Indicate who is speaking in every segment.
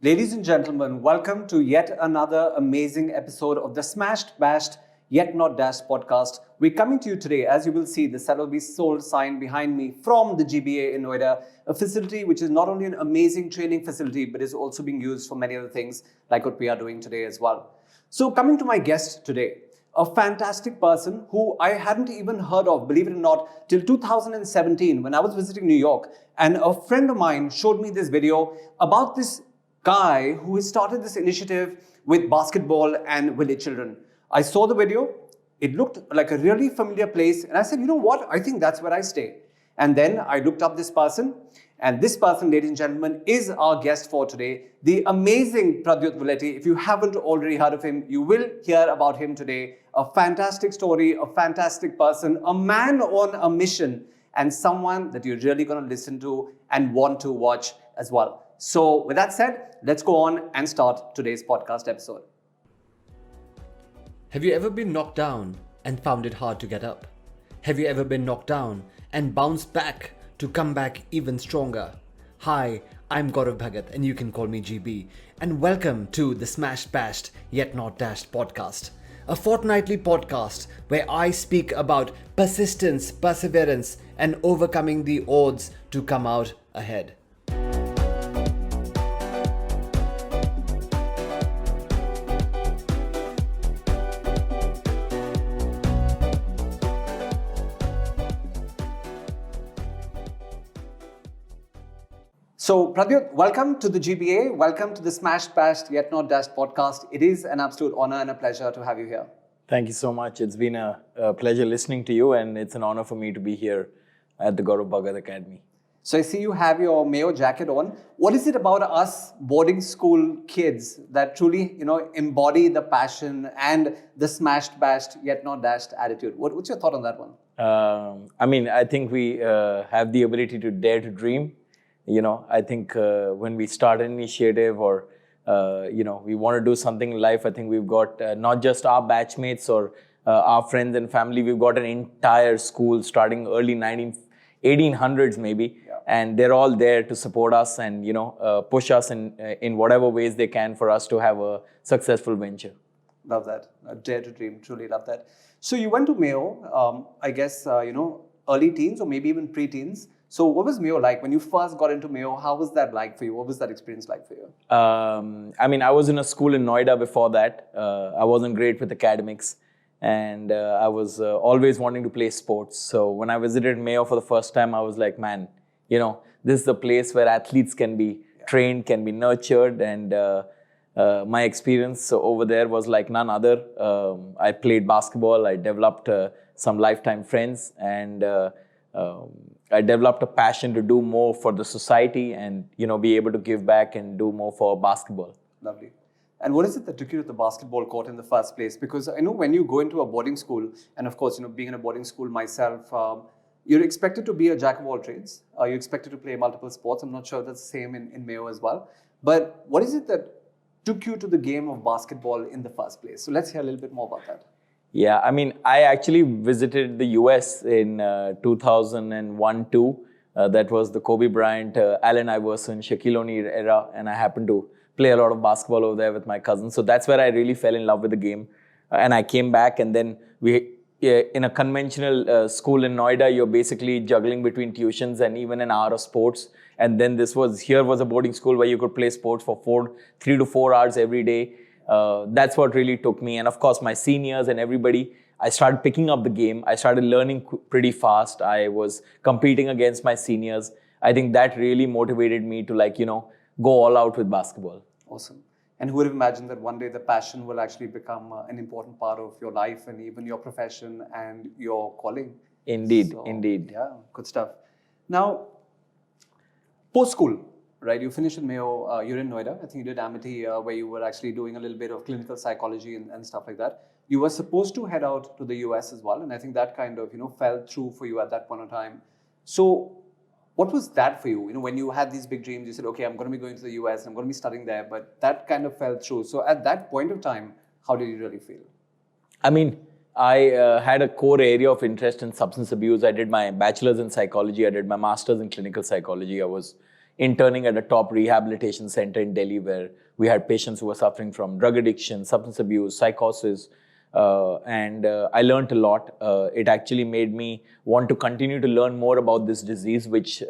Speaker 1: Ladies and gentlemen, welcome to yet another amazing episode of the Smashed, Bashed, Yet Not Dashed podcast. We're coming to you today, as you will see, the Settle Be Sold sign behind me from the GBA in Noida, a facility which is not only an amazing training facility, but is also being used for many other things like what we are doing today as well. So coming to my guest today, a fantastic person who I hadn't even heard of, believe it or not, till 2017 when I was visiting New York. And a friend of mine showed me this video about this guy who has started this initiative with basketball and village children. I saw the video. It looked like a really familiar place. And I said, you know what? I think that's where I stay. And then I looked up this person. And this person, ladies and gentlemen, is our guest for today, the amazing Pradyot Voleti. If you haven't already heard of him, you will hear about him today. A fantastic story, a fantastic person, a man on a mission, and someone that you're really going to listen to and want to watch as well. So with that said, let's go on and start today's podcast episode.
Speaker 2: Have you ever been knocked down and found it hard to get up? Have you ever been knocked down and bounced back to come back even stronger? Hi, I'm Gheja Village and you can call me GB. And welcome to the Smashed, Bashed, Yet Not Dashed podcast. A fortnightly podcast where I speak about persistence, perseverance, and overcoming the odds to come out ahead.
Speaker 1: So Pradyut, welcome to the GBA. Welcome to the Smashed, Bashed, Yet Not Dashed podcast. It is an absolute honor and a pleasure to have you here.
Speaker 3: Thank you so much. It's been a pleasure listening to you, and it's an honor for me to be here at the Dribble Academy.
Speaker 1: So I see you have your Mayo jacket on. What is it about us boarding school kids that truly, embody the passion and the smashed, bashed, yet not dashed attitude? What's your thought on that one?
Speaker 3: I think we have the ability to dare to dream. I think when we start an initiative or, we want to do something in life, I think we've got not just our batchmates or our friends and family, we've got an entire school starting early 1800s maybe. Yeah. And they're all there to support us and, push us in whatever ways they can for us to have a successful venture.
Speaker 1: Love that. Dare to dream. Truly love that. So you went to Mayo, I guess, early teens or maybe even pre-teens. So what was Mayo like? When you first got into Mayo, how was that like for you? What was that experience like for you?
Speaker 3: I was in a school in Noida before that. I wasn't great with academics. And I was always wanting to play sports. So when I visited Mayo for the first time, I was like, man, this is the place where athletes can be trained, can be nurtured. And my experience over there was like none other. I played basketball. I developed some lifetime friends. And I developed a passion to do more for the society and, be able to give back and do more for basketball.
Speaker 1: Lovely. And what is it that took you to the basketball court in the first place? Because I know when you go into a boarding school, and of course, being in a boarding school myself, you're expected to be a jack of all trades. You're expected to play multiple sports. I'm not sure if that's the same in Mayo as well. But what is it that took you to the game of basketball in the first place? So let's hear a little bit more about that.
Speaker 3: Yeah, I actually visited the US in 2001-2. That was the Kobe Bryant, Allen Iverson, Shaquille O'Neal era, and I happened to play a lot of basketball over there with my cousins. So that's where I really fell in love with the game. And I came back, and then in a conventional school in Noida, you're basically juggling between tuitions and even an hour of sports. And then here was a boarding school where you could play sports for 3 to 4 hours every day. That's what really took me. And of course, my seniors and everybody, I started picking up the game. I started learning pretty fast. I was competing against my seniors. I think that really motivated me to go all out with basketball.
Speaker 1: Awesome. And who would have imagined that one day the passion will actually become an important part of your life and even your profession and your calling?
Speaker 3: Indeed.
Speaker 1: Yeah, good stuff. Now, post-school, right? You finished in Mayo, you're in Noida. I think you did Amity where you were actually doing a little bit of clinical psychology and stuff like that. You were supposed to head out to the US as well. And I think that kind of, fell through for you at that point in time. So what was that for you? When you had these big dreams, you said, okay, I'm going to be going to the US, I'm going to be studying there, but that kind of fell through. So at that point of time, how did you really feel?
Speaker 3: I had a core area of interest in substance abuse. I did my bachelor's in psychology. I did my master's in clinical psychology. I was interning at a top rehabilitation center in Delhi where we had patients who were suffering from drug addiction, substance abuse, psychosis. And I learned a lot. It actually made me want to continue to learn more about this disease, which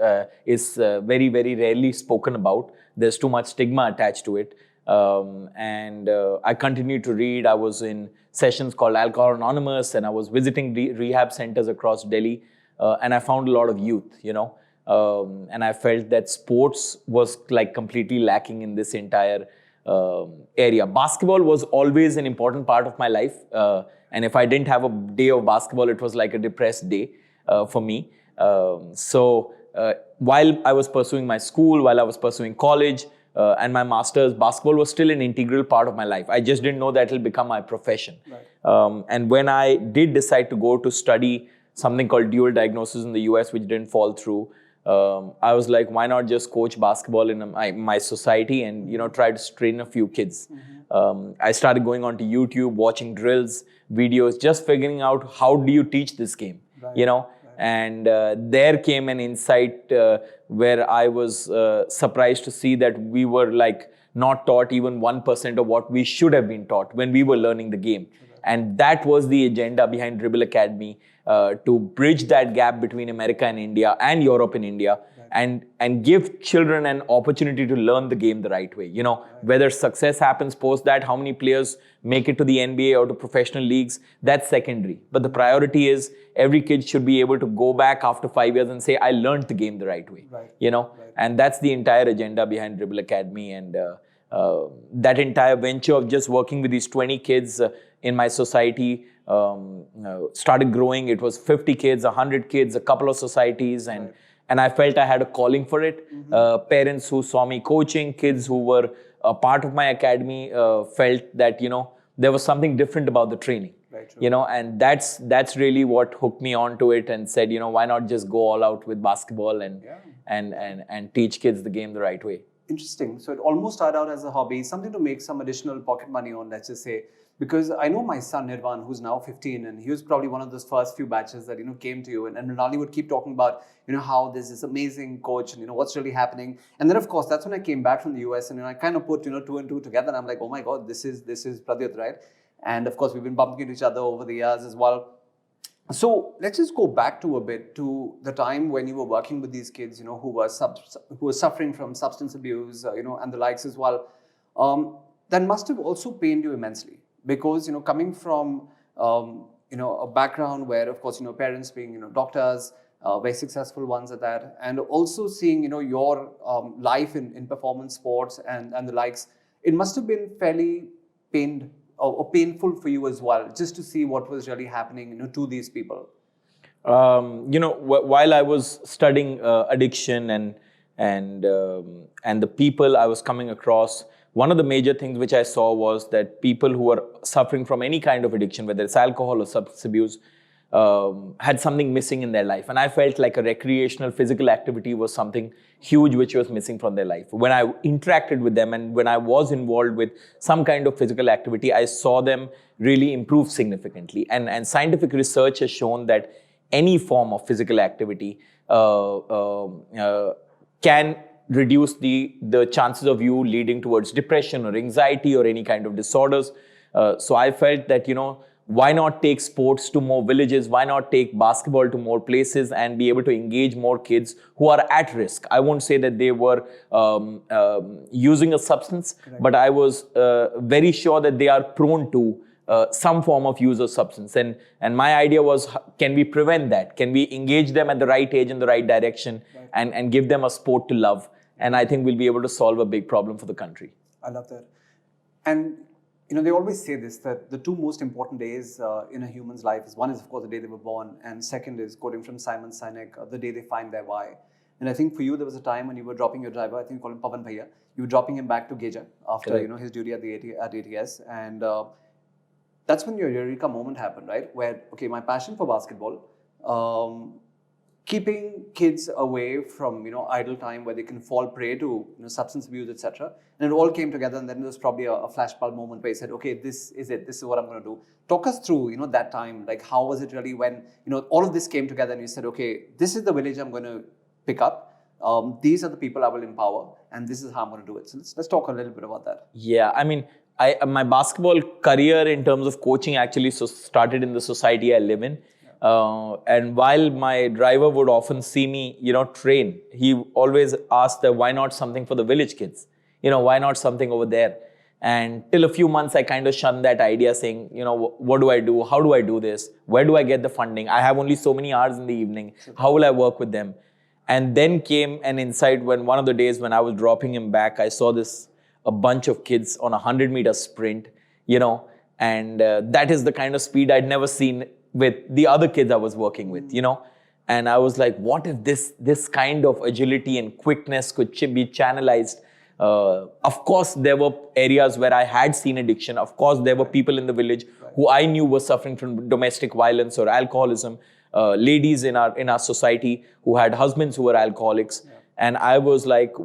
Speaker 3: is very, very rarely spoken about. There's too much stigma attached to it. And I continued to read. I was in sessions called Alcohol Anonymous, and I was visiting rehab centers across Delhi. And I found a lot of youth, and I felt that sports was like completely lacking in this entire area. Basketball was always an important part of my life. And if I didn't have a day of basketball, it was like a depressed day for me. So while I was pursuing my school, while I was pursuing college and my master's, basketball was still an integral part of my life. I just didn't know that it'll become my profession. Right. And when I did decide to go to study something called dual diagnosis in the US, which didn't fall through, I was like, why not just coach basketball in my society and, try to train a few kids. I started going onto YouTube, watching drills, videos, just figuring out how do you teach this game, right. And there came an insight where I was surprised to see that we were like not taught even 1% of what we should have been taught when we were learning the game. And that was the agenda behind Dribble Academy, to bridge that gap between America and India and Europe and India, and give children an opportunity to learn the game the right way. Whether success happens post that, how many players make it to the NBA or to professional leagues, that's secondary. But the priority is every kid should be able to go back after 5 years and say, I learned the game the right way. And that's the entire agenda behind Dribble Academy. And that entire venture of just working with these 20 kids in my society started growing. It was 50 kids, 100 kids, a couple of societies, and I felt I had a calling for it. Parents who saw me coaching, kids who were a part of my academy felt that, there was something different about the training. And that's really what hooked me onto it and said, why not just go all out with basketball and teach kids the game the right way.
Speaker 1: Interesting. So it almost started out as a hobby, something to make some additional pocket money on, let's just say. Because I know my son Nirvan, who's now 15, and he was probably one of those first few batches that came to you, and Ronaldo would keep talking about how there's this amazing coach and what's really happening. And then of course that's when I came back from the US, and I kind of put 2 and 2 together, and I'm like, oh my God, this is Pradyut, right? And of course we've been bumping into each other over the years as well. So let's just go back to a bit to the time when you were working with these kids, who were suffering from substance abuse, and the likes as well. That must have also pained you immensely. Because, coming from, a background where, of course, parents being, doctors, very successful ones at that, and also seeing, your life in performance sports and the likes, it must have been fairly painful for you as well, just to see what was really happening, to these people.
Speaker 3: While I was studying addiction and the people I was coming across, one of the major things which I saw was that people who are suffering from any kind of addiction, whether it's alcohol or substance abuse, had something missing in their life. And I felt like a recreational physical activity was something huge which was missing from their life. When I interacted with them and when I was involved with some kind of physical activity, I saw them really improve significantly. And scientific research has shown that any form of physical activity can reduce the chances of you leading towards depression or anxiety or any kind of disorders. So I felt that, why not take sports to more villages? Why not take basketball to more places and be able to engage more kids who are at risk? I won't say that they were using a substance, but I was very sure that they are prone to some form of use of substance. And my idea was, can we prevent that? Can we engage them at the right age in the right direction and give them a sport to love? And I think we'll be able to solve a big problem for the country.
Speaker 1: I love that. And, they always say this, that the 2 most important days in a human's life is, one is, of course, the day they were born, and second is, quoting from Simon Sinek, the day they find their why. And I think for you, there was a time when you were dropping your driver, I think you call him Pavan Bhaiya, you were dropping him back to Gheja after, his duty at ATS. And that's when your eureka moment happened, right? Where, okay, my passion for basketball, keeping kids away from, idle time where they can fall prey to, substance abuse, etc. And it all came together, and then there was probably a flashbulb moment where you said, okay, this is it. This is what I'm going to do. Talk us through, that time. Like, how was it really when, all of this came together and you said, okay, this is the village I'm going to pick up. these are the people I will empower, and this is how I'm going to do it. So let's talk a little bit about that.
Speaker 3: Yeah, I mean, my basketball career in terms of coaching actually started in the society I live in. And while my driver would often see me, train, he always asked, why not something for the village kids? Why not something over there? And till a few months, I kind of shunned that idea, saying, what do I do? How do I do this? Where do I get the funding? I have only so many hours in the evening. How will I work with them? And then came an insight when one of the days when I was dropping him back, I saw a bunch of kids on a 100-meter sprint, and that is the kind of speed I'd never seen with the other kids I was working with, And I was like, what if this kind of agility and quickness could be channelized? Of course, there were areas where I had seen addiction. Of course, there were people in the village who I knew were suffering from domestic violence or alcoholism. Ladies in our society who had husbands who were alcoholics. Yeah. And I was like,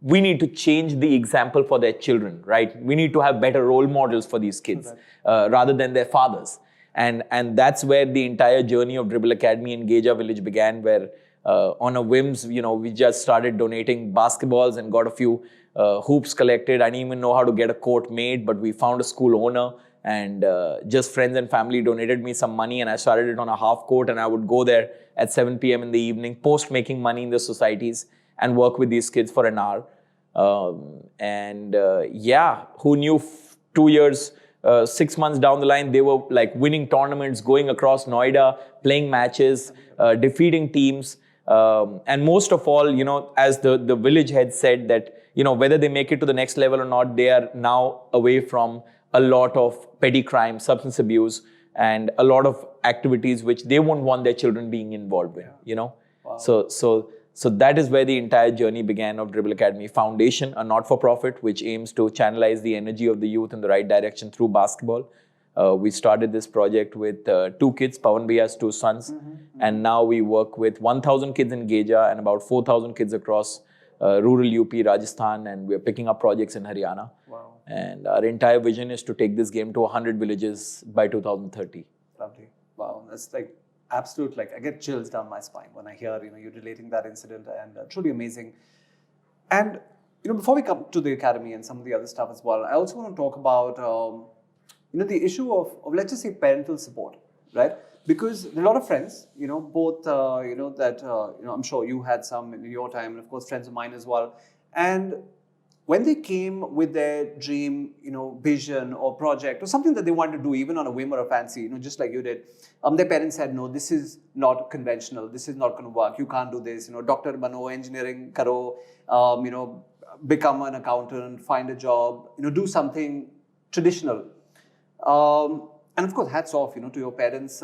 Speaker 3: we need to change the example for their children, right? We need to have better role models for these kids rather than their fathers. And that's where the entire journey of Dribble Academy in Gheja Village began, where on a whims, we just started donating basketballs and got a few hoops collected. I didn't even know how to get a court made, but we found a school owner. And just friends and family donated me some money, and I started it on a half court, and I would go there at 7 p.m. in the evening, post making money in the societies and work with these kids for an hour. Who knew 2 years, 6 months down the line, they were like winning tournaments, going across Noida, playing matches, defeating teams. And most of all, as the village head said that, whether they make it to the next level or not, they are now away from a lot of petty crime, substance abuse, and a lot of activities which they won't want their children being involved in, Wow. So that is where the entire journey began of Dribble Academy Foundation, a not-for-profit which aims to channelize the energy of the youth in the right direction through basketball. We started this project with 2 kids, Pawan Bhaiya's 2 sons, and now we work with 1,000 kids in Gheja and about 4,000 kids across rural UP, Rajasthan, and we're picking up projects in Haryana. Wow. And our entire vision is to take this game to 100 villages by 2030.
Speaker 1: Lovely. Wow, that's like absolute, I get chills down my spine when I hear, you relating that incident, and truly amazing. And, before we come to the academy and some of the other stuff as well, I also want to talk about, the issue of, let's just say, parental support, right? Because there are a lot of friends, both, I'm sure you had some in your time, and of course, friends of mine as well. And when they came with their dream, vision or project or something that they wanted to do, even on a whim or a fancy, just like you did, their parents said, no, this is not conventional. This is not going to work. You can't do this. Doctor bano, engineering karo, become an accountant, find a job, do something traditional. And of course, hats off, to your parents.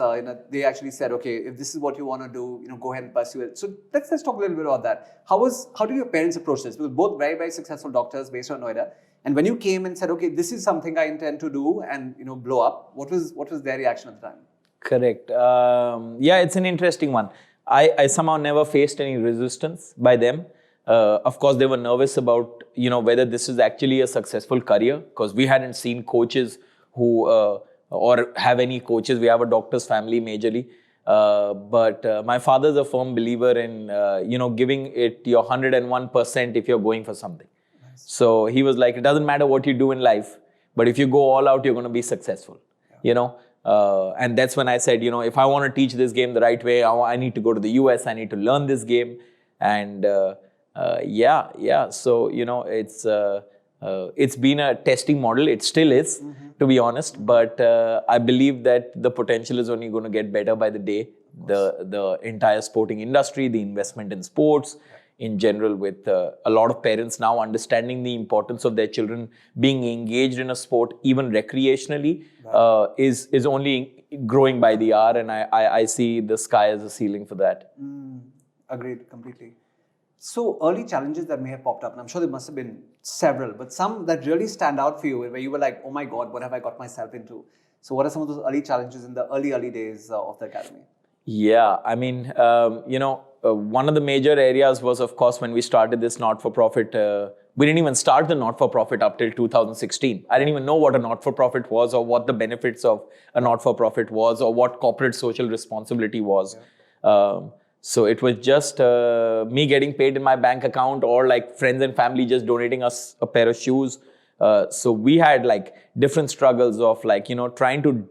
Speaker 1: They actually said, okay, if this is what you want to do, go ahead and pursue it. So let's talk a little bit about that. How did your parents approach this? Because both very, very successful doctors based on Noida. And when you came and said, okay, this is something I intend to do and, blow up, what was their reaction at the time?
Speaker 3: Correct. It's an interesting one. I somehow never faced any resistance by them. Of course, they were nervous about, whether this is actually a successful career, because we hadn't seen coaches who... or have any coaches. We have a doctor's family majorly. But my father's a firm believer in, giving it your 101% if you're going for something. Nice. So he was like, it doesn't matter what you do in life, but if you go all out, you're going to be successful, And that's when I said, if I want to teach this game the right way, I need to go to the US, I need to learn this game. And so, it's been a testing model. It still is, to be honest. But I believe that the potential is only going to get better by the day. The entire sporting industry, the investment in sports in general, with a lot of parents now understanding the importance of their children being engaged in a sport, even recreationally, is only growing by the hour. And I see the sky as a ceiling for that.
Speaker 1: Agreed, completely. So early challenges that may have popped up, and I'm sure there must have been several, but some that really stand out for you, where you were like, oh my God, what have I got myself into? So what are some of those early challenges in the early days of the academy?
Speaker 3: Yeah, I mean, one of the major areas was, of course, when we started this not-for-profit, we didn't even start the not-for-profit up till 2016. I didn't even know what a not-for-profit was, or what the benefits of a not-for-profit was, or what corporate social responsibility was. Yeah. So it was just me getting paid in my bank account, or like friends and family just donating us a pair of shoes. So we had like different struggles of like, trying to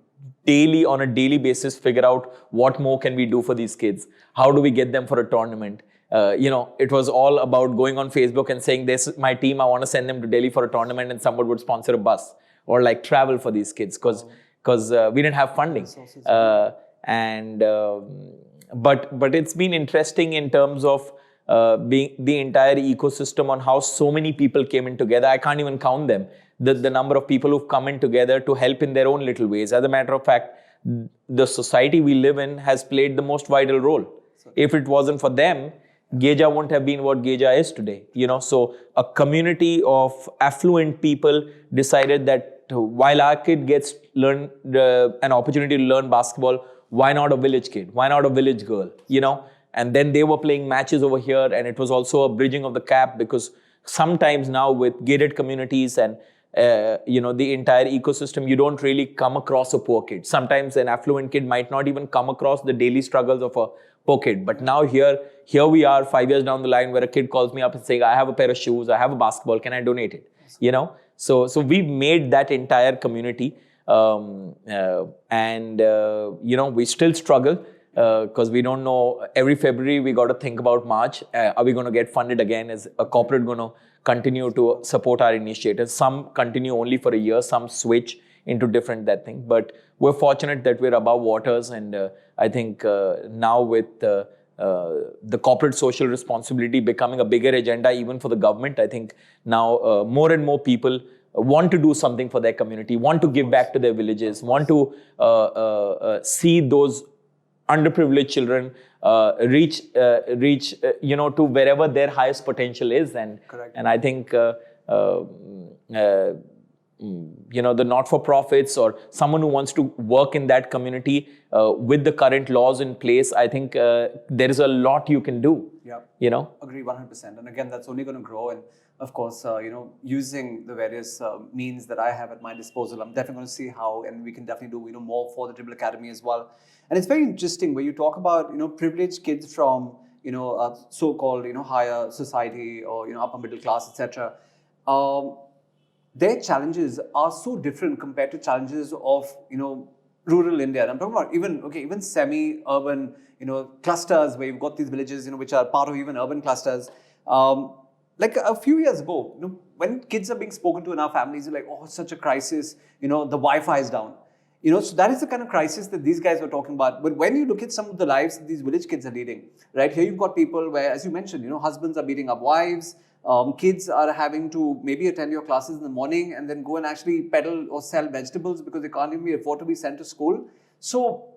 Speaker 3: on a daily basis, figure out what more can we do for these kids? How do we get them for a tournament? It was all about going on Facebook and saying, this is my team, I want to send them to Delhi for a tournament, and someone would sponsor a bus or like travel for these kids because we didn't have funding. But it's been interesting in terms of being the entire ecosystem on how so many people came in together. I can't even count them. The number of people who've come in together to help in their own little ways. As a matter of fact, the society we live in has played the most vital role. If it wasn't for them, Gheja wouldn't have been what Gheja is today. So a community of affluent people decided that while our kid gets an opportunity to learn basketball, why not a village kid? Why not a village girl? And then they were playing matches over here, and it was also a bridging of the gap, because sometimes now with gated communities and the entire ecosystem, you don't really come across a poor kid. Sometimes an affluent kid might not even come across the daily struggles of a poor kid. But now here we are 5 years down the line, where a kid calls me up and saying, I have a pair of shoes, I have a basketball, can I donate it? So we've made that entire community. We still struggle because we don't know. Every February we got to think about March. Are we going to get funded again? Is a corporate going to continue to support our initiatives? Some continue only for a year, some switch into different that thing. But we're fortunate that we're above waters, and I think now with the corporate social responsibility becoming a bigger agenda even for the government, I think now more and more people want to do something for their community, want to give back to their villages, want to see those underprivileged children reach to wherever their highest potential is. And I think the not-for-profits or someone who wants to work in that community with the current laws in place, I think there is a lot you can do.
Speaker 1: Yeah. Agree 100%. And again, that's only going to grow. And of course, using the various means that I have at my disposal, I'm definitely going to see how, and we can definitely do more for the Dribble Academy as well. And it's very interesting where you talk about privileged kids from so-called higher society or upper middle class, etc. Their challenges are so different compared to challenges of rural India. And I'm talking about even semi-urban clusters where you've got these villages which are part of even urban clusters. Like a few years ago, when kids are being spoken to in our families, you're like, oh, it's such a crisis. The Wi-Fi is down. So that is the kind of crisis that these guys were talking about. But when you look at some of the lives that these village kids are leading, right? Here you've got people where, as you mentioned, husbands are beating up wives. Kids are having to maybe attend your classes in the morning and then go and actually peddle or sell vegetables because they can't even afford to be sent to school. So,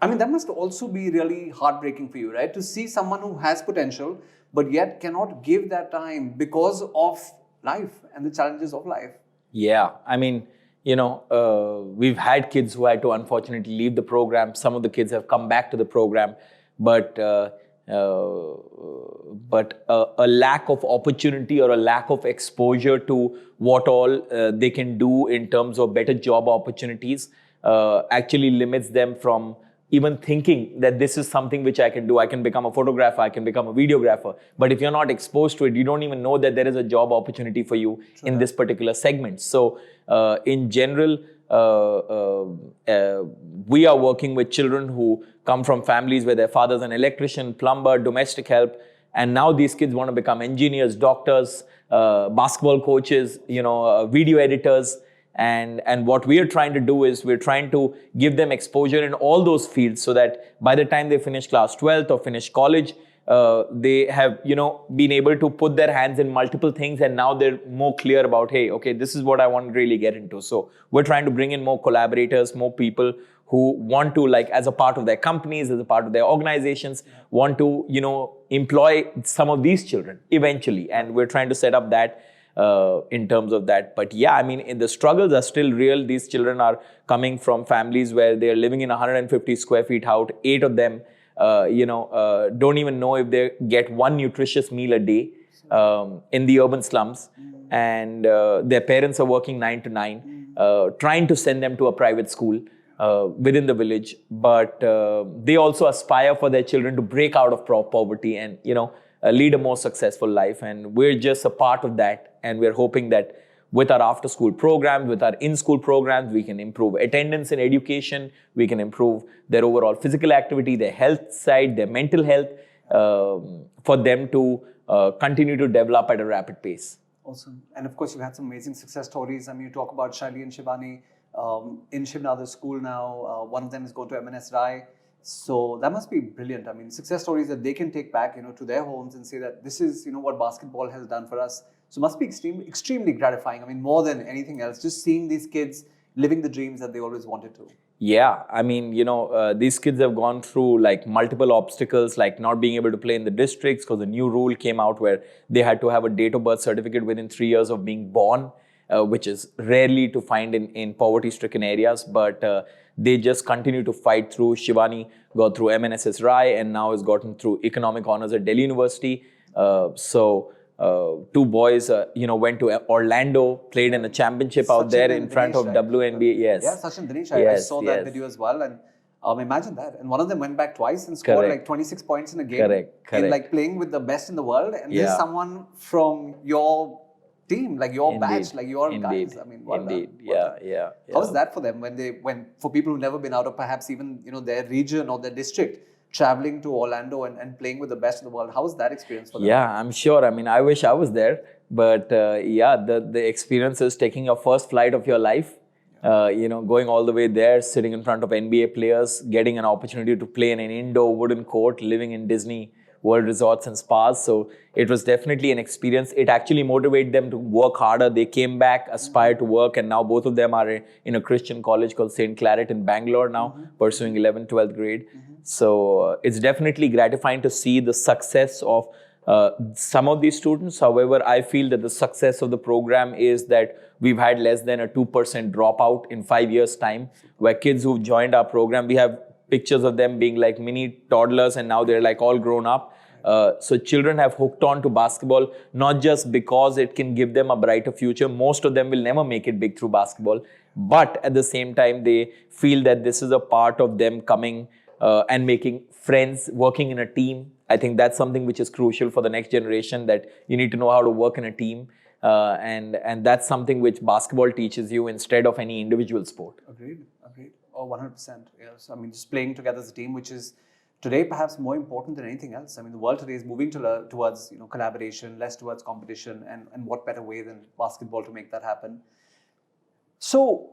Speaker 1: I mean, that must also be really heartbreaking for you, right? To see someone who has potential, but yet cannot give that time because of life and the challenges of life.
Speaker 3: Yeah, I mean, we've had kids who had to unfortunately leave the program. Some of the kids have come back to the program, but a lack of opportunity or a lack of exposure to what all they can do in terms of better job opportunities actually limits them from even thinking that this is something which I can do. I can become a photographer, I can become a videographer. But if you're not exposed to it, you don't even know that there is a job opportunity for you in this particular segment. So in general, we are working with children who come from families where their father's an electrician, plumber, domestic help, and now these kids want to become engineers, doctors, basketball coaches, video editors. And what we are trying to do is we're trying to give them exposure in all those fields so that by the time they finish class 12th or finish college, they have, been able to put their hands in multiple things, and now they're more clear about, hey, okay, this is what I want to really get into. So we're trying to bring in more collaborators, more people who want to, like, as a part of their companies, as a part of their organizations, want to, employ some of these children eventually. And we're trying to set up that in terms of that. But yeah, I mean, the struggles are still real. These children are coming from families where they're living in 150 square feet house. 8 of them, don't even know if they get one nutritious meal a day in the urban slums. And their parents are working 9 to 9, trying to send them to a private school. within the village, but they also aspire for their children to break out of poverty and, lead a more successful life. And we're just a part of that. And we're hoping that with our after-school programs, with our in-school programs, we can improve attendance in education, we can improve their overall physical activity, their health side, their mental health, for them to continue to develop at a rapid pace.
Speaker 1: Awesome. And of course, you had some amazing success stories. I mean, you talk about Shaili and Shivani in Shivnada's school now. One of them is going to MNS Rai. So that must be brilliant. I mean, success stories that they can take back, to their homes and say that this is, what basketball has done for us. So it must be extremely gratifying. I mean, more than anything else, just seeing these kids living the dreams that they always wanted to.
Speaker 3: Yeah, I mean, these kids have gone through like multiple obstacles, like not being able to play in the districts because the new rule came out where they had to have a date of birth certificate within 3 years of being born, which is rarely to find in poverty-stricken areas. But they just continue to fight through. Shivani got through MNSS Rai and now has gotten through economic honors at Delhi University. Two boys, went to Orlando, played in a championship out there in front of WNBA. Yes.
Speaker 1: Yeah, Sachin Dinesh. I saw that video as well. And imagine that. And one of them went back twice and scored like 26 points in a game.
Speaker 3: Correct.
Speaker 1: And like playing with the best in the world. And this is someone from your team, like your batch, like your guys. I mean, well done.
Speaker 3: Yeah.
Speaker 1: How was that for them when for people who've never been out of perhaps even, their region or their district, traveling to Orlando and playing with the best in the world? How was that experience for them?
Speaker 3: Yeah, I'm sure. I mean, I wish I was there. But the experience is taking your first flight of your life, going all the way there, sitting in front of NBA players, getting an opportunity to play in an indoor wooden court, living in Disney World Resorts and Spas. So it was definitely an experience. It actually motivated them to work harder. They came back, aspired to work, and now both of them are in a Christian college called St. Claret in Bangalore now, pursuing 11th, 12th grade. So it's definitely gratifying to see the success of some of these students. However, I feel that the success of the program is that we've had less than a 2% dropout in 5 years' time, where kids who've joined our program, we have pictures of them being like mini toddlers and now they're like all grown up. So children have hooked on to basketball, not just because it can give them a brighter future. Most of them will never make it big through basketball. But at the same time, they feel that this is a part of them coming and making friends, working in a team. I think that's something which is crucial for the next generation, that you need to know how to work in a team. And that's something which basketball teaches you instead of any individual sport.
Speaker 1: Agreed. Oh, 100%. Yes. I mean, just playing together as a team, which is today perhaps more important than anything else. I mean, the world today is moving towards collaboration, less towards competition, and what better way than basketball to make that happen. So,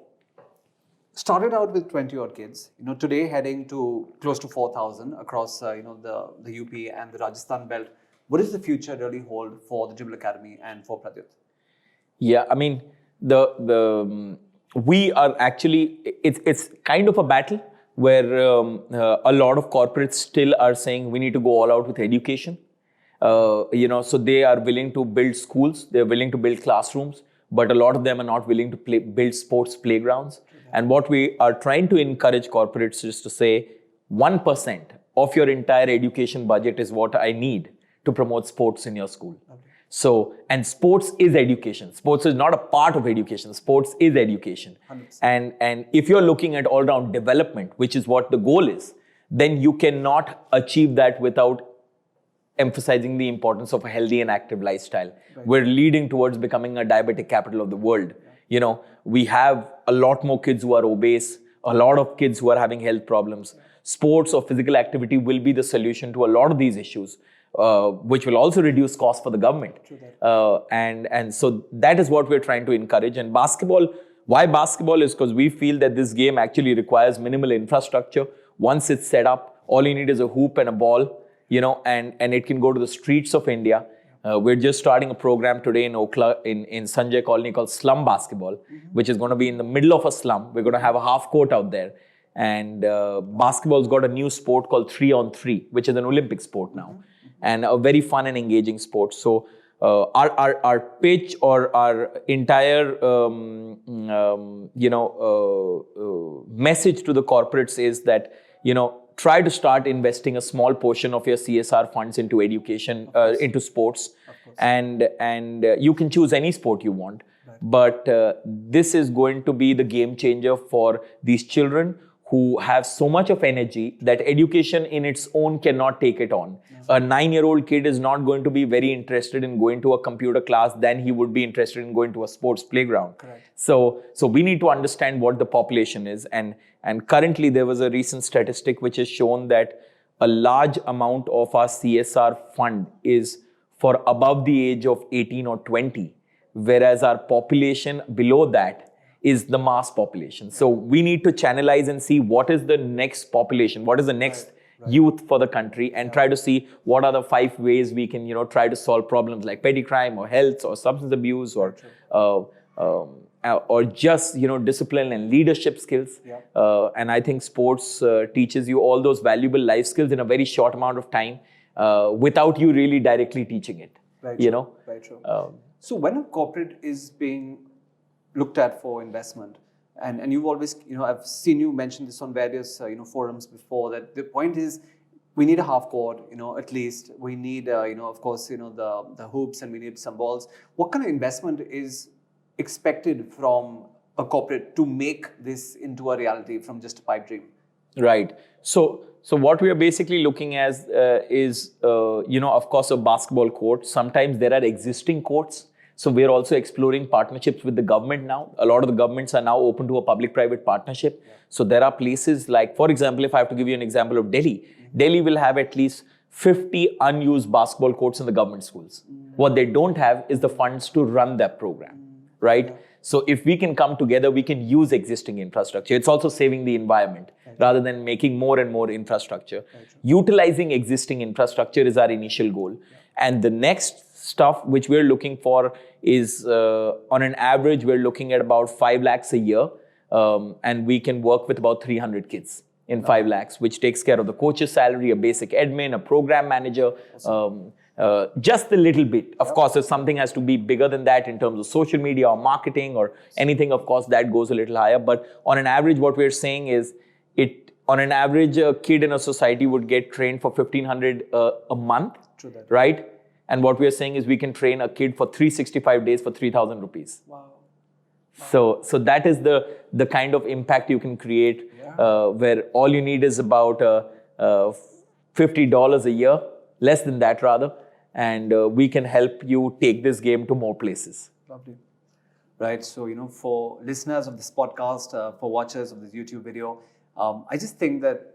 Speaker 1: started out with 20 odd kids. Today heading to close to 4,000 across the UP and the Rajasthan belt. What does the future really hold for the Dribble Academy and for Pradyut?
Speaker 3: Yeah, I mean, we are actually, it's kind of a battle where a lot of corporates still are saying we need to go all out with education. So they are willing to build schools, they're willing to build classrooms, but a lot of them are not willing to build sports playgrounds. And what we are trying to encourage corporates is to say 1% of your entire education budget is what I need to promote sports in your school. Okay. So, and sports is education. Sports is not a part of education. Sports is education. 100%. And if you're looking at all-round development, which is what the goal is, then you cannot achieve that without emphasizing the importance of a healthy and active lifestyle. Right. We're leading towards becoming a diabetic capital of the world. Yeah. We have a lot more kids who are obese, a lot of kids who are having health problems. Yeah. Sports or physical activity will be the solution to a lot of these issues. Which will also reduce costs for the government. And so that is what we're trying to encourage. And basketball, why basketball is because we feel that this game actually requires minimal infrastructure. Once it's set up, all you need is a hoop and a ball, and it can go to the streets of India. We're just starting a program today in Sanjay Colony called Slum Basketball, which is going to be in the middle of a slum. We're going to have a half court out there. And basketball's got a new sport called 3-on-3, which is an Olympic sport now. And a very fun and engaging sport. So our pitch or our entire message to the corporates is that try to start investing a small portion of your CSR funds into education, into sports, and you can choose any sport you want. Right. But this is going to be the game changer for these children who have so much of energy that education in its own cannot take it on. A 9-year-old kid is not going to be very interested in going to a computer class than he would be interested in going to a sports playground.
Speaker 1: Correct.
Speaker 3: So we need to understand what the population is. And currently there was a recent statistic which has shown that a large amount of our CSR fund is for above the age of 18 or 20, whereas our population below that is the mass population. So we need to channelize and see what is the next population, what is the next youth for the country, and try to see what are the 5 ways we can, try to solve problems like petty crime or health or substance abuse or just, discipline and leadership skills. And I think sports teaches you all those valuable life skills in a very short amount of time without you really directly teaching it.
Speaker 1: Very
Speaker 3: you
Speaker 1: true.
Speaker 3: know.
Speaker 1: Very true. So when a corporate is being looked at for investment, and you've always, I've seen you mention this on various, forums before, that the point is we need a half court, at least. We need, of course, the hoops, and we need some balls. What kind of investment is expected from a corporate to make this into a reality from just a pipe dream?
Speaker 3: Right. So what we are basically looking at is, of course, a basketball court. Sometimes there are existing courts. So we are also exploring partnerships with the government now. A lot of the governments are now open to a public-private partnership. So there are places like, for example, if I have to give you an example of Delhi, Delhi will have at least 50 unused basketball courts in the government schools. What they don't have is the funds to run that program, right? So if we can come together, we can use existing infrastructure. It's also saving the environment rather than making more and more infrastructure. Utilizing existing infrastructure is our initial goal. And the next stuff which we're looking for is, on an average, we're looking at about 5 lakhs a year. And we can work with about 300 kids in 5 lakhs, which takes care of the coach's salary, a basic admin, a program manager, just a little bit. Of course, if something has to be bigger than that in terms of social media or marketing or anything, of course, that goes a little higher. But on an average, what we're saying is, on an average, a kid in a society would get trained for 1,500 a month, right? And what we are saying is we can train a kid for 365 days for 3,000 rupees.
Speaker 1: Wow.
Speaker 3: So that is the kind of impact you can create, where all you need is about $50 a year, less than that rather, and we can help you take this game to more places.
Speaker 1: Lovely. Right. So, for listeners of this podcast, for watchers of this YouTube video, I just think that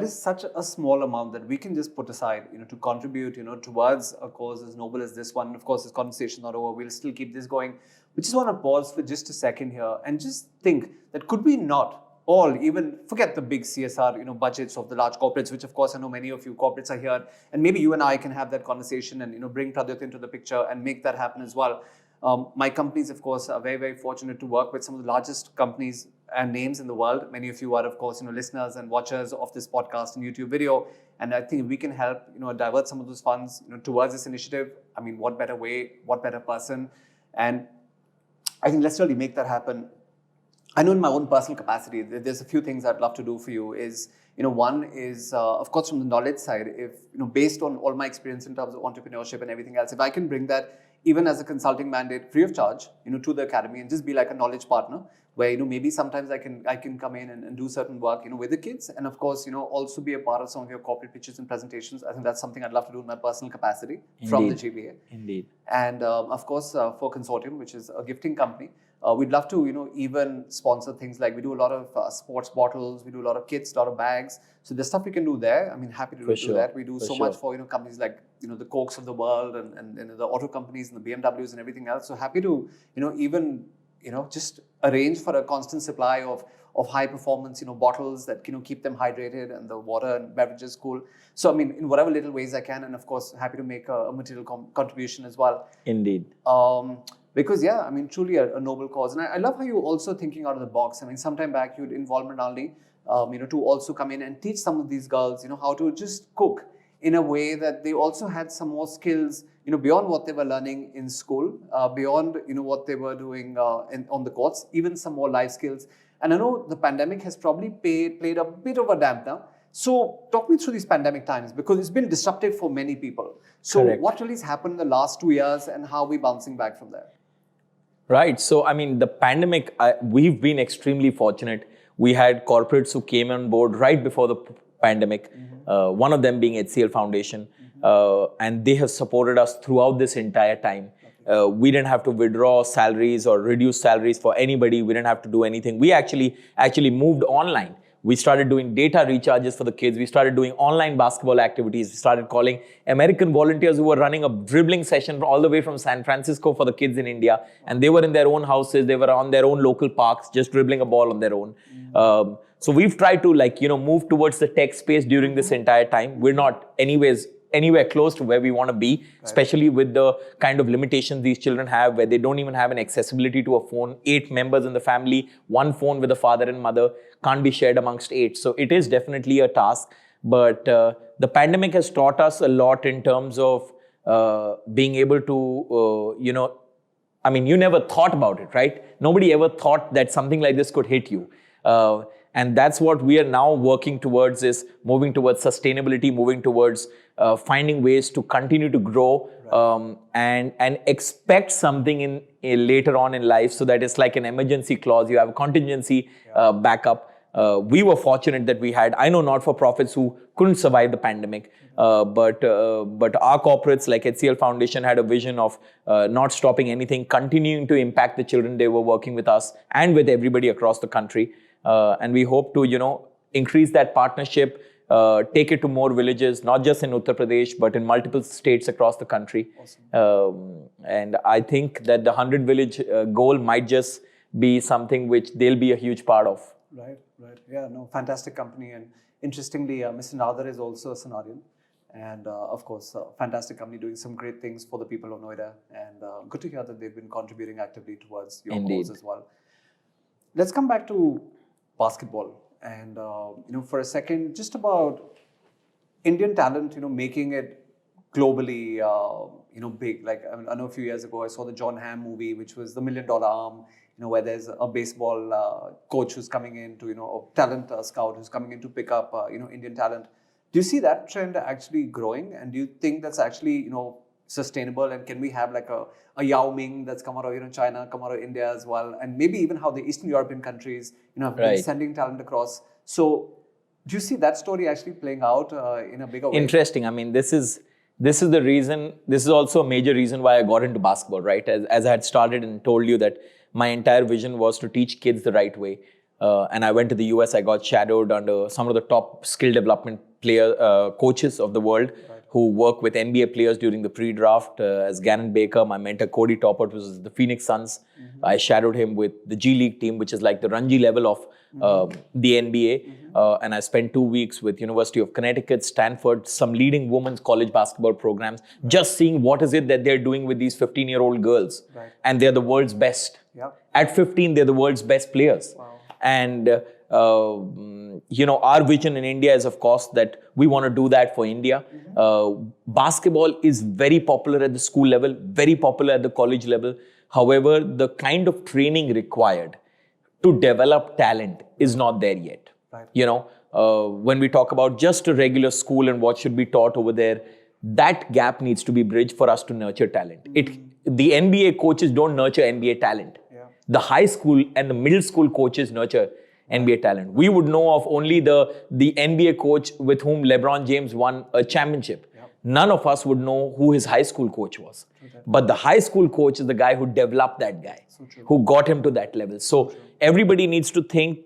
Speaker 1: is such a small amount that we can just put aside, to contribute, towards a cause as noble as this one. Of course, this conversation is not over. We'll still keep this going. We just want to pause for just a second here and just think that could we not all, even forget the big CSR, budgets of the large corporates, which of course I know many of you corporates are here, and maybe you and I can have that conversation and, bring Pradyut into the picture and make that happen as well. My companies, of course, are very, very fortunate to work with some of the largest companies and names in the world. Many of you are, of course, listeners and watchers of this podcast and YouTube video. And I think we can help, divert some of those funds, towards this initiative. I mean, what better way, what better person? And I think let's really make that happen. I know in my own personal capacity, there's a few things I'd love to do for you is, one is, of course, from the knowledge side, if, based on all my experience in terms of entrepreneurship and everything else, if I can bring that even as a consulting mandate free of charge, to the academy and just be like a knowledge partner where, maybe sometimes I can come in and do certain work, with the kids. And of course, also be a part of some of your corporate pitches and presentations. I think that's something I'd love to do in my personal capacity. Indeed. From the GBA.
Speaker 3: Indeed.
Speaker 1: And of course, for CONSORTIUM, which is a gifting company, we'd love to, even sponsor things like we do a lot of sports bottles, we do a lot of kits, a lot of bags. So there's stuff we can do there. I mean, happy to do that. We do so much for, companies like, the Cokes of the world and the auto companies and the BMWs and everything else. So happy to, even, just arrange for a constant supply of high performance, bottles that, keep them hydrated and the water and beverages cool. So, I mean, in whatever little ways I can, and of course, happy to make a material contribution as well.
Speaker 3: Indeed.
Speaker 1: Because, yeah, I mean, truly a noble cause. And I love how you're also thinking out of the box. I mean, sometime back, you had involved Mrinalini, to also come in and teach some of these girls, how to just cook in a way that they also had some more skills, beyond what they were learning in school, beyond, what they were doing on the courts, even some more life skills. And I know the pandemic has probably played a bit of a dampener. So talk me through these pandemic times, because it's been disruptive for many people. So Correct. What really has happened in the last 2 years and how are we bouncing back from there?
Speaker 3: Right. So, I mean, the pandemic, we've been extremely fortunate. We had corporates who came on board right before the pandemic, one of them being HCL Foundation, and they have supported us throughout this entire time. We didn't have to withdraw salaries or reduce salaries for anybody. We didn't have to do anything. We actually moved online. We started doing data recharges for the kids. We started doing online basketball activities. We started calling American volunteers who were running a dribbling session all the way from San Francisco for the kids in India. And they were in their own houses. They were on their own local parks, just dribbling a ball on their own. So we've tried to move towards the tech space during this entire time. We're not anywhere close to where we want to be, especially with the kind of limitations these children have, where they don't even have an accessibility to a phone. 8 members in the family, 1 phone with a father and mother, can't be shared amongst 8. So it is definitely a task. But the pandemic has taught us a lot in terms of being able to, you never thought about it, right? Nobody ever thought that something like this could hit you. And that's what we are now working towards, is moving towards sustainability, moving towards finding ways to continue to grow, and expect something in later on in life, so that it's like an emergency clause. You have a contingency backup. We were fortunate that we had, I know not-for-profits who couldn't survive the pandemic, but our corporates like HCL Foundation had a vision of not stopping anything, continuing to impact the children. They were working with us and with everybody across the country. And we hope to, increase that partnership, take it to more villages, not just in Uttar Pradesh, but in multiple states across the country. Awesome. And I think that the 100 village goal might just be something which they'll be a huge part of.
Speaker 1: Right. Yeah, no, fantastic company. And interestingly, Mr. Nadar is also a Sonarian. And of course, fantastic company doing some great things for the people of Noida. And good to hear that they've been contributing actively towards your goals as well. Let's come back to basketball. And, for a second, just about Indian talent, making it globally, big. Like, I know a few years ago, I saw the John Hamm movie, which was the $1 Million Arm, where there's a baseball coach who's coming in to, a talent scout who's coming in to pick up, Indian talent. Do you see that trend actually growing? And do you think that's actually, sustainable? And can we have like a Yao Ming that's come out of, China, come out of India as well? And maybe even how the Eastern European countries, have been sending talent across. So do you see that story actually playing out in a bigger way?
Speaker 3: Interesting. I mean, this is the reason, this is also a major reason why I got into basketball, right? As I had started and told you that my entire vision was to teach kids the right way. And I went to the US, I got shadowed under some of the top skill development coaches of the world, who work with NBA players during the pre-draft, as Gannon Baker, my mentor Cody Toppert, was the Phoenix Suns. I shadowed him with the G League team, which is like the Ranji level of the NBA. And I spent 2 weeks with University of Connecticut, Stanford, some leading women's college basketball programs, just seeing what is it that they're doing with these 15-year-old girls. And they're the world's best. At 15, they're the world's best players. And our vision in India is, of course, that we want to do that for India. Basketball is very popular at the school level, very popular at the college level. However, the kind of training required to develop talent is not there yet. When we talk about just a regular school and what should be taught over there, that gap needs to be bridged for us to nurture talent. The NBA coaches don't nurture NBA talent. The high school and the middle school coaches nurture NBA talent. We would know of only the NBA coach with whom LeBron James won a championship. None of us would know who his high school coach was. But the high school coach is the guy who developed that guy, who got him to that level. So everybody needs to think,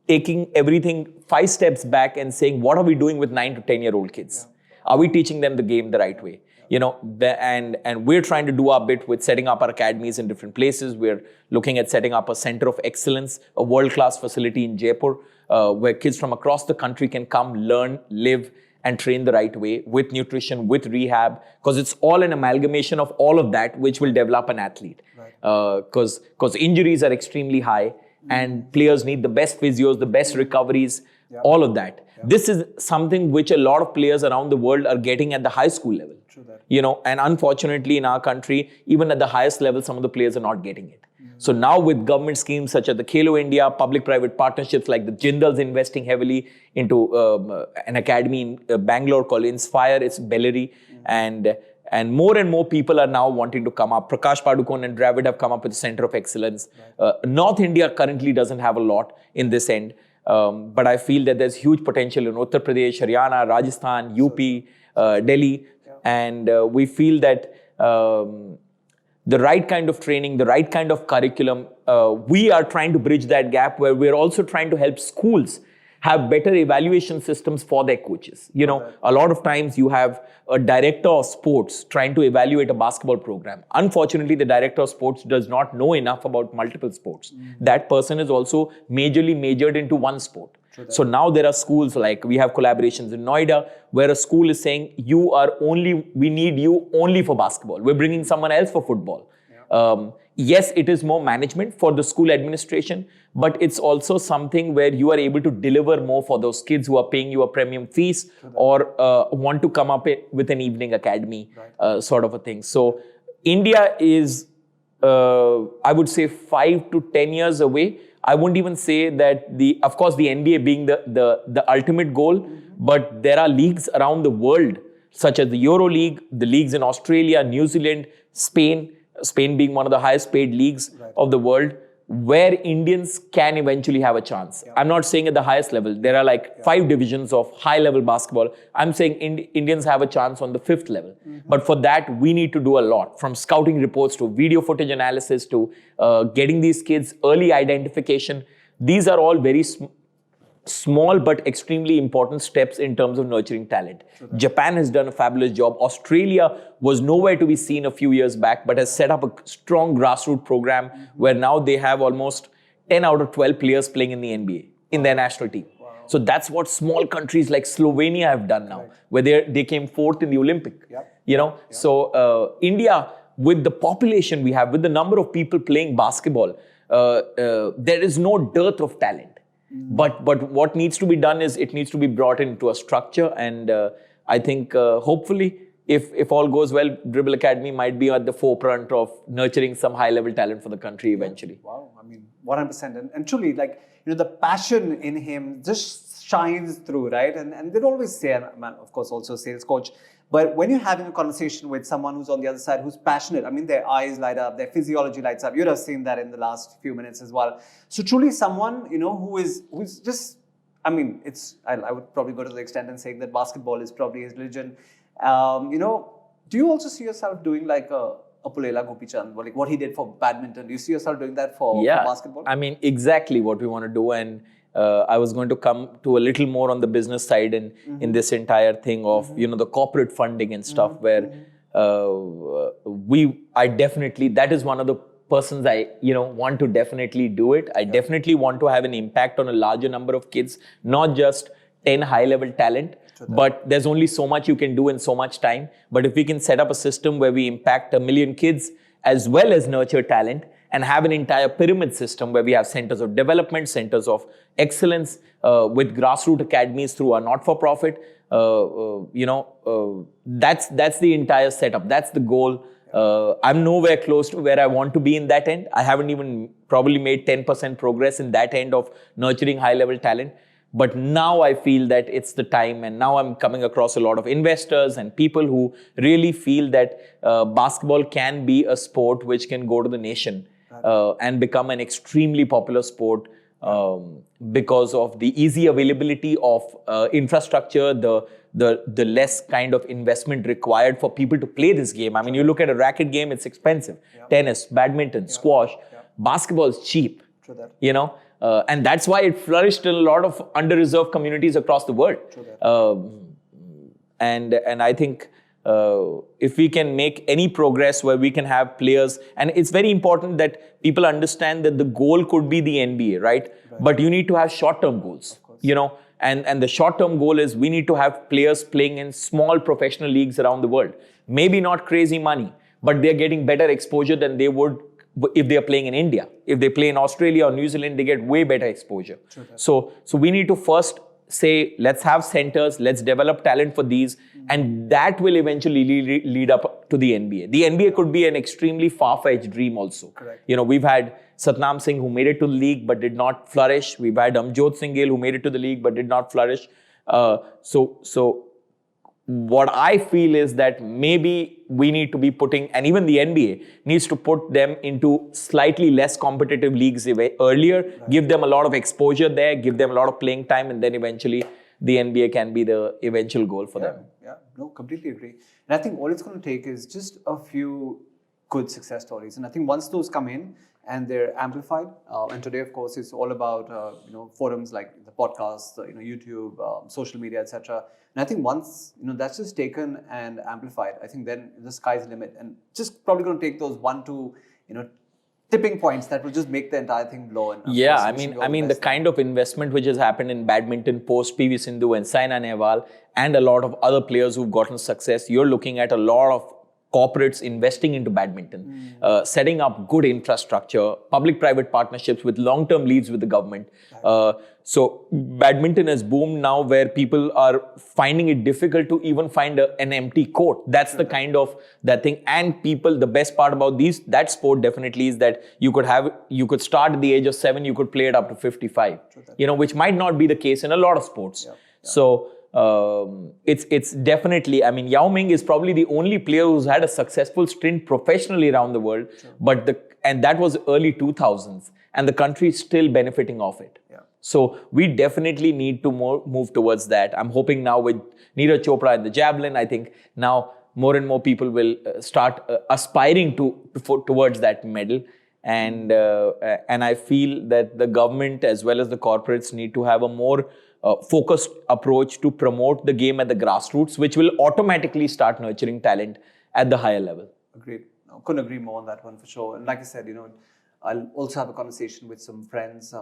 Speaker 3: taking everything 5 steps back and saying, what are we doing with 9 to 10-year-old kids? Are we teaching them the game the right way? And we're trying to do our bit with setting up our academies in different places. We're looking at setting up a center of excellence, a world-class facility in Jaipur, where kids from across the country can come, learn, live, and train the right way with nutrition, with rehab, because it's all an amalgamation of all of that which will develop an athlete. Because injuries are extremely high, and players need the best physios, the best recoveries, all of that. This is something which a lot of players around the world are getting at the high school level. And unfortunately in our country, even at the highest level, some of the players are not getting it. So now with government schemes such as the Khelo India, public-private partnerships like the Jindal's investing heavily into an academy in Bangalore called Inspire, it's Bellary. And And more people are now wanting to come up. Prakash Padukone and Dravid have come up with a center of excellence. North India currently doesn't have a lot in this end. But I feel that there's huge potential in Uttar Pradesh, Haryana, Rajasthan, UP, Delhi. And we feel that the right kind of training, the right kind of curriculum, we are trying to bridge that gap where we're also trying to help schools have better evaluation systems for their coaches. You know, a lot of times you have a director of sports trying to evaluate a basketball program. Unfortunately, the director of sports does not know enough about multiple sports. That person is also majorly majored into one sport. So now there are schools like we have collaborations in Noida where a school is saying, we need you only for basketball. We're bringing someone else for football. Yes, it is more management for the school administration, but it's also something where you are able to deliver more for those kids who are paying you a premium fees or want to come up with an evening academy sort of a thing. So India is, I would say, 5 to 10 years away. I wouldn't even say that of course, the NBA being the ultimate goal, but there are leagues around the world, such as the Euro League, the leagues in Australia, New Zealand, Spain being one of the highest paid leagues of the world, where Indians can eventually have a chance. I'm not saying at the highest level. There are like 5 divisions of high level basketball. I'm saying Indians have a chance on the 5th level. But for that, we need to do a lot, from scouting reports to video footage analysis to getting these kids early identification. These are all very small but extremely important steps in terms of nurturing talent. Japan has done a fabulous job. Australia was nowhere to be seen a few years back, but has set up a strong grassroots program where now they have almost 10 out of 12 players playing in the NBA, in their national team. So that's what small countries like Slovenia have done now, where they came 4th in the Olympic. You know, so India, with the population we have, with the number of people playing basketball, there is no dearth of talent. But what needs to be done is it needs to be brought into a structure, and I think hopefully if all goes well, Dribble Academy might be at the forefront of nurturing some high level talent for the country eventually.
Speaker 1: Wow, I mean 100%, and truly, like, you know, the passion in him just shines through, right? And they'd always say, and man, of course, also sales coach. But when you're having a conversation with someone who's on the other side, who's passionate, I mean, their eyes light up, their physiology lights up. You'd have seen that in the last few minutes as well. So truly someone, you know, who's just, I mean, I would probably go to the extent and saying that basketball is probably his religion. You know, do you also see yourself doing like a Pulela Gopichand, like what he did for badminton? Do you see yourself doing that for basketball?
Speaker 3: I mean, exactly what we want to do. And I was going to come to a little more on the business side and in this entire thing of, you know, the corporate funding and stuff where I definitely, that is one of the persons I, you know, want to definitely do it. I definitely want to have an impact on a larger number of kids, not just 10 high level talent, but there's only so much you can do in so much time. But if we can set up a system where we impact 1 million kids as well as nurture talent, and have an entire pyramid system where we have centers of development, centers of excellence with grassroots academies through our not-for-profit. You know, that's the entire setup. That's the goal. I'm nowhere close to where I want to be in that end. I haven't even probably made 10% progress in that end of nurturing high-level talent. But now I feel that it's the time, and now I'm coming across a lot of investors and people who really feel that basketball can be a sport which can go to the nation. And become an extremely popular sport because of the easy availability of infrastructure, the less kind of investment required for people to play this game. I mean, you look at a racket game, it's expensive. Tennis, badminton, squash, basketball is cheap. You know, and that's why it flourished in a lot of under-reserved communities across the world. And I think if we can make any progress where we can have players, and it's very important that people understand that the goal could be the NBA, right? But you need to have short-term goals, you know, and the short-term goal is we need to have players playing in small professional leagues around the world. Maybe not crazy money, but they're getting better exposure than they would if they're playing in India. If they play in Australia or New Zealand, they get way better exposure. So we need to first say, let's have centers, let's develop talent for these, and that will eventually lead up to the NBA. The NBA could be an extremely far-fetched dream also. You know, we've had Satnam Singh who made it to the league but did not flourish. We've had Amjot Singh Gill who made it to the league but did not flourish. So what I feel is that maybe we need to be putting, and even the NBA needs to put them into slightly less competitive leagues earlier, give them a lot of exposure there, give them a lot of playing time, and then eventually the NBA can be the eventual goal for them.
Speaker 1: Yeah, no, completely agree. And I think all it's going to take is just a few good success stories. And I think once those come in and they're amplified, and today, of course, it's all about forums like the podcasts, YouTube, social media, etc. And I think once that's just taken and amplified, I think then the sky's the limit. And just probably going to take those 1-2 tipping points that will just make the entire thing blow. And
Speaker 3: yeah, I mean the kind of investment which has happened in badminton post PV Sindhu and Saina Nehwal and a lot of other players who've gotten success, you're looking at a lot of corporates investing into badminton, setting up good infrastructure, public-private partnerships with long-term leads with the government. So badminton has boomed now where people are finding it difficult to even find an empty court. That's the kind of that thing. And people, the best part about that sport definitely is that you could start at the age of 7, you could play it up to 55, which might not be the case in a lot of sports. So it's definitely, I mean, Yao Ming is probably the only player who's had a successful stint professionally around the world, and that was early 2000s, and the country is still benefiting off it. So we definitely need to move towards that. I'm hoping now with Neeraj Chopra and the javelin, I think now more and more people will start aspiring towards that medal. And I feel that the government as well as the corporates need to have a more focused approach to promote the game at the grassroots, which will automatically start nurturing talent at the higher level.
Speaker 1: Agreed. No, couldn't agree more on that one for sure. And like I said, I'll also have a conversation with some friends,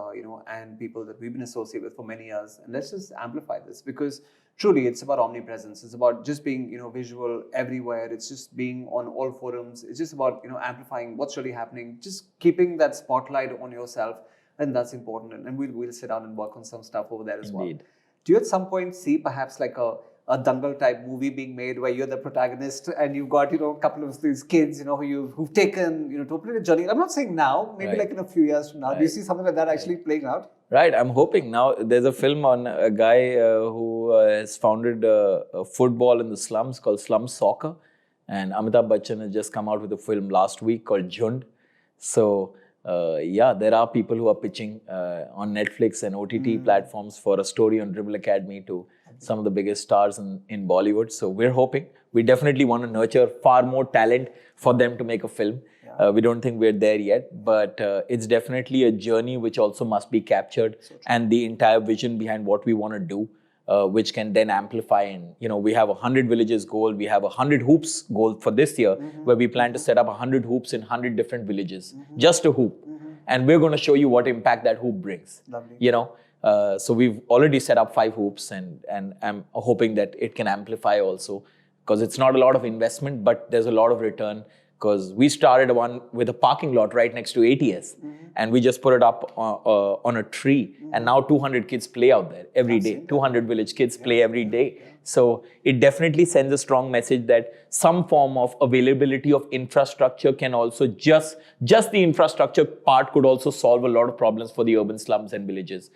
Speaker 1: and people that we've been associated with for many years. And let's just amplify this, because truly it's about omnipresence. It's about just being, visual everywhere. It's just being on all forums. It's just about, amplifying what's really happening, just keeping that spotlight on yourself. And that's important. And we'll sit down and work on some stuff over there as well. Do you at some point see perhaps like a Dangal type movie being made where you're the protagonist and you've got, a couple of these kids, who've taken, to play the journey? I'm not saying now, maybe like in a few years from now. Do you see something like that actually playing out?
Speaker 3: Right. I'm hoping now. There's a film on a guy who has founded a football in the slums called Slum Soccer. And Amitabh Bachchan has just come out with a film last week called Jhund. So, there are people who are pitching on Netflix and OTT platforms for a story on Dribble Academy to some of the biggest stars in Bollywood. So we're hoping. We definitely want to nurture far more talent for them to make a film. We don't think we're there yet, but it's definitely a journey which also must be captured, and the entire vision behind what we want to do, which can then amplify. And, we have 100 villages goal. We have 100 hoops goal for this year, where we plan to set up 100 hoops in 100 different villages, just a hoop. And we're going to show you what impact that hoop brings.
Speaker 1: Lovely.
Speaker 3: So we've already set up 5 hoops, and I'm hoping that it can amplify also, because it's not a lot of investment, but there's a lot of return. Because we started one with a parking lot right next to ATS, and we just put it up on a tree, and now 200 kids play out there every day. 200 village kids play every day. So it definitely sends a strong message that some form of availability of infrastructure can also just the infrastructure part could also solve a lot of problems for the urban slums and villages.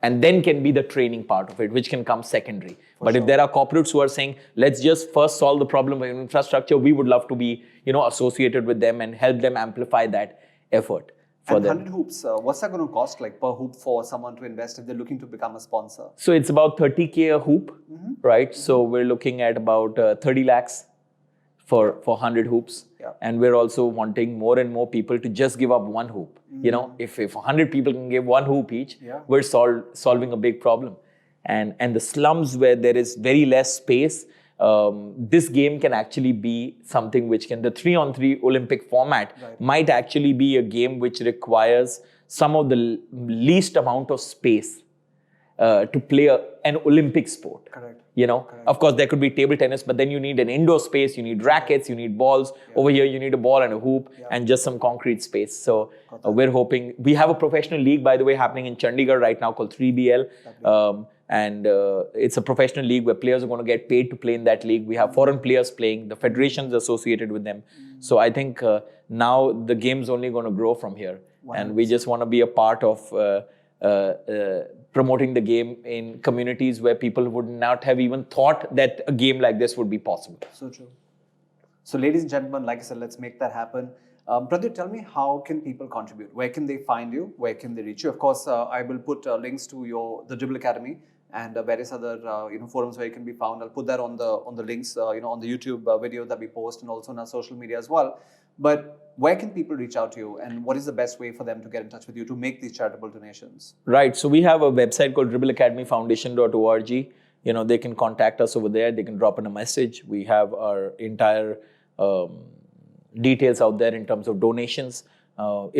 Speaker 3: And then can be the training part of it, which can come secondary. But if there are corporates who are saying, let's just first solve the problem of infrastructure, we would love to be, associated with them and help them amplify that effort for them.
Speaker 1: 100 hoops, what's that going to cost, like per hoop, for someone to invest if they're looking to become a sponsor?
Speaker 3: So it's about 30K a hoop, right? So we're looking at about 30 lakhs for 100 hoops. And we're also wanting more and more people to just give up one hoop. If 100 people can give one hoop each, we're solving a big problem. And the slums where there is very less space, this game can actually be something which can, the 3-on-3 Olympic format might actually be a game which requires some of the least amount of space to play an Olympic sport.
Speaker 1: Correct.
Speaker 3: Of course, there could be table tennis, but then you need an indoor space, you need rackets, you need balls. Over here, you need a ball and a hoop and just some concrete space. So we're hoping, we have a professional league, by the way, happening in Chandigarh right now called 3BL. And it's a professional league where players are going to get paid to play in that league. We have foreign players playing, the federations associated with them. So I think now the game's only going to grow from here. And we just want to be a part of promoting the game in communities where people would not have even thought that a game like this would be possible.
Speaker 1: So true. So, ladies and gentlemen, like I said, let's make that happen. Pradyut, tell me, how can people contribute? Where can they find you? Where can they reach you? Of course, I will put links to the Dribble Academy and various other forums where you can be found. I'll put that on the links, on the YouTube video that we post, and also on our social media as well. But where can people reach out to you, and what is the best way for them to get in touch with you to make these charitable donations?
Speaker 3: Right. So we have a website called dribbleacademyfoundation.org. They can contact us over there. They can drop in a message. We have our entire details out there in terms of donations.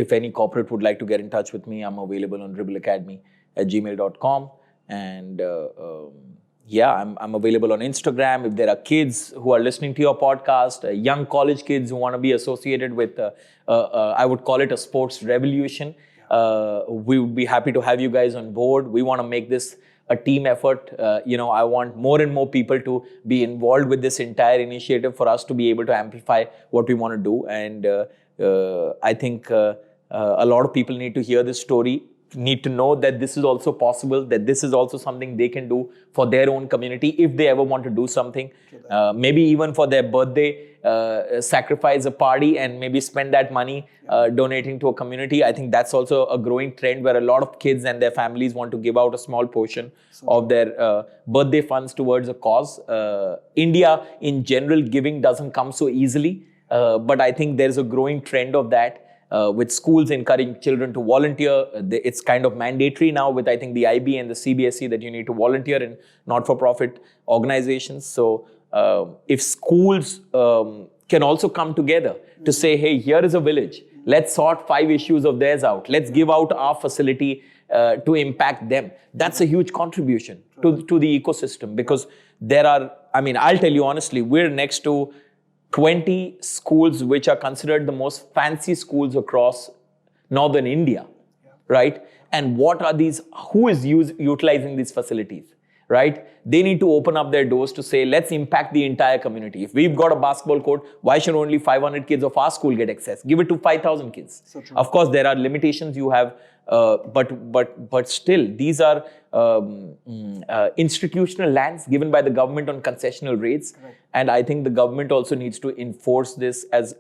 Speaker 3: If any corporate would like to get in touch with me, I'm available on dribbleacademy@gmail.com. And I'm available on Instagram. If there are kids who are listening to your podcast, young college kids who want to be associated with, I would call it a sports revolution, we would be happy to have you guys on board. We want to make this a team effort. I want more and more people to be involved with this entire initiative for us to be able to amplify what we want to do. And I think a lot of people need to hear this story, need to know that this is also possible, that this is also something they can do for their own community if they ever want to do something. Maybe even for their birthday, sacrifice a party and maybe spend that money donating to a community. I think that's also a growing trend where a lot of kids and their families want to give out a small portion of their birthday funds towards a cause. India in general, giving doesn't come so easily, but I think there's a growing trend of that. With schools encouraging children to volunteer. It's kind of mandatory now with, I think, the IB and the CBSE that you need to volunteer in not-for-profit organizations. So if schools can also come together to say, hey, here is a village. Let's sort 5 issues of theirs out. Let's give out our facility to impact them. That's a huge contribution to the ecosystem, because I'll tell you honestly, we're next to 20 schools which are considered the most fancy schools across northern India, right? And what are these? Who is utilizing these facilities, right? They need to open up their doors to say, let's impact the entire community. If we've got a basketball court, why should only 500 kids of our school get access? Give it to 5,000 kids. So of course, there are limitations you have, but still, these are institutional lands given by the government on concessional rates. Right. And I think the government also needs to enforce this as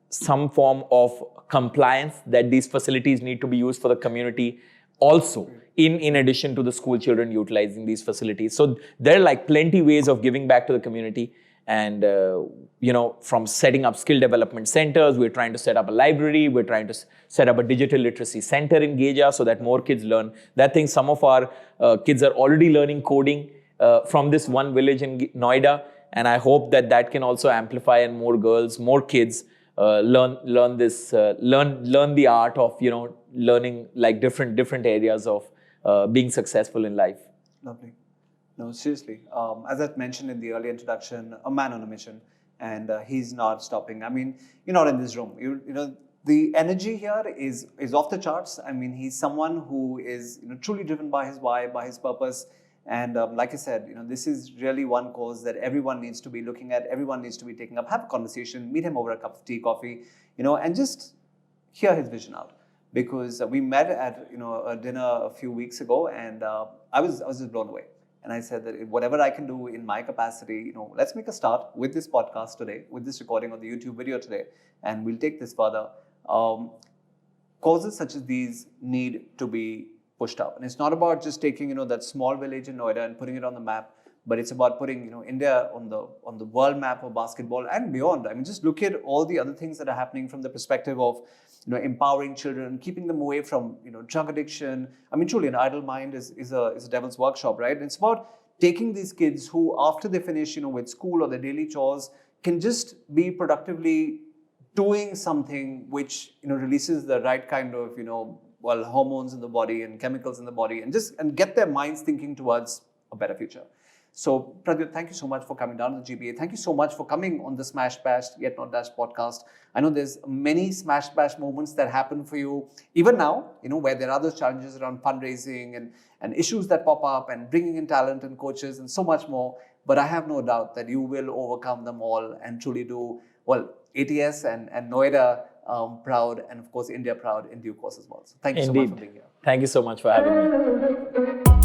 Speaker 3: some form of compliance, that these facilities need to be used for the community also, in addition to the school children utilizing these facilities. So there are like plenty ways of giving back to the community. And, from setting up skill development centers, we're trying to set up a library, we're trying to set up a digital literacy center in Gheja so that more kids learn. That thing, some of our kids are already learning coding from this one village in Noida. And I hope that can also amplify, and more girls, more kids learn the art of, learning like different areas of being successful in life.
Speaker 1: Lovely. No, seriously. As I mentioned in the early introduction, a man on a mission, and he's not stopping. I mean, you're not in this room. The energy here is off the charts. I mean, he's someone who is truly driven by his why, by his purpose. And like I said, this is really one cause that everyone needs to be looking at. Everyone needs to be taking up. Have a conversation. Meet him over a cup of tea, coffee. And just hear his vision out. Because we met at a dinner a few weeks ago, and I was just blown away. And I said that whatever I can do in my capacity, let's make a start with this podcast today, with this recording of the YouTube video today, and we'll take this further. Causes such as these need to be pushed up. And it's not about just taking, that small village in Noida and putting it on the map, but it's about putting, India on the world map of basketball and beyond. I mean, just look at all the other things that are happening from the perspective of, empowering children, keeping them away from, drug addiction. I mean, truly, an idle mind is a devil's workshop, right? And it's about taking these kids who, after they finish, with school or their daily chores, can just be productively doing something which, releases the right kind of, hormones in the body and chemicals in the body, and get their minds thinking towards a better future. So, Pradyut, thank you so much for coming down to the GBA. Thank you so much for coming on the Smash Bash Yet Not Dash podcast. I know there's many Smash Bash moments that happen for you, even now, where there are those challenges around fundraising and issues that pop up and bringing in talent and coaches and so much more. But I have no doubt that you will overcome them all and truly do, well, ATS and Noida proud, and of course India proud in due course as well. So thank you so much for being here.
Speaker 3: Thank you so much for having me.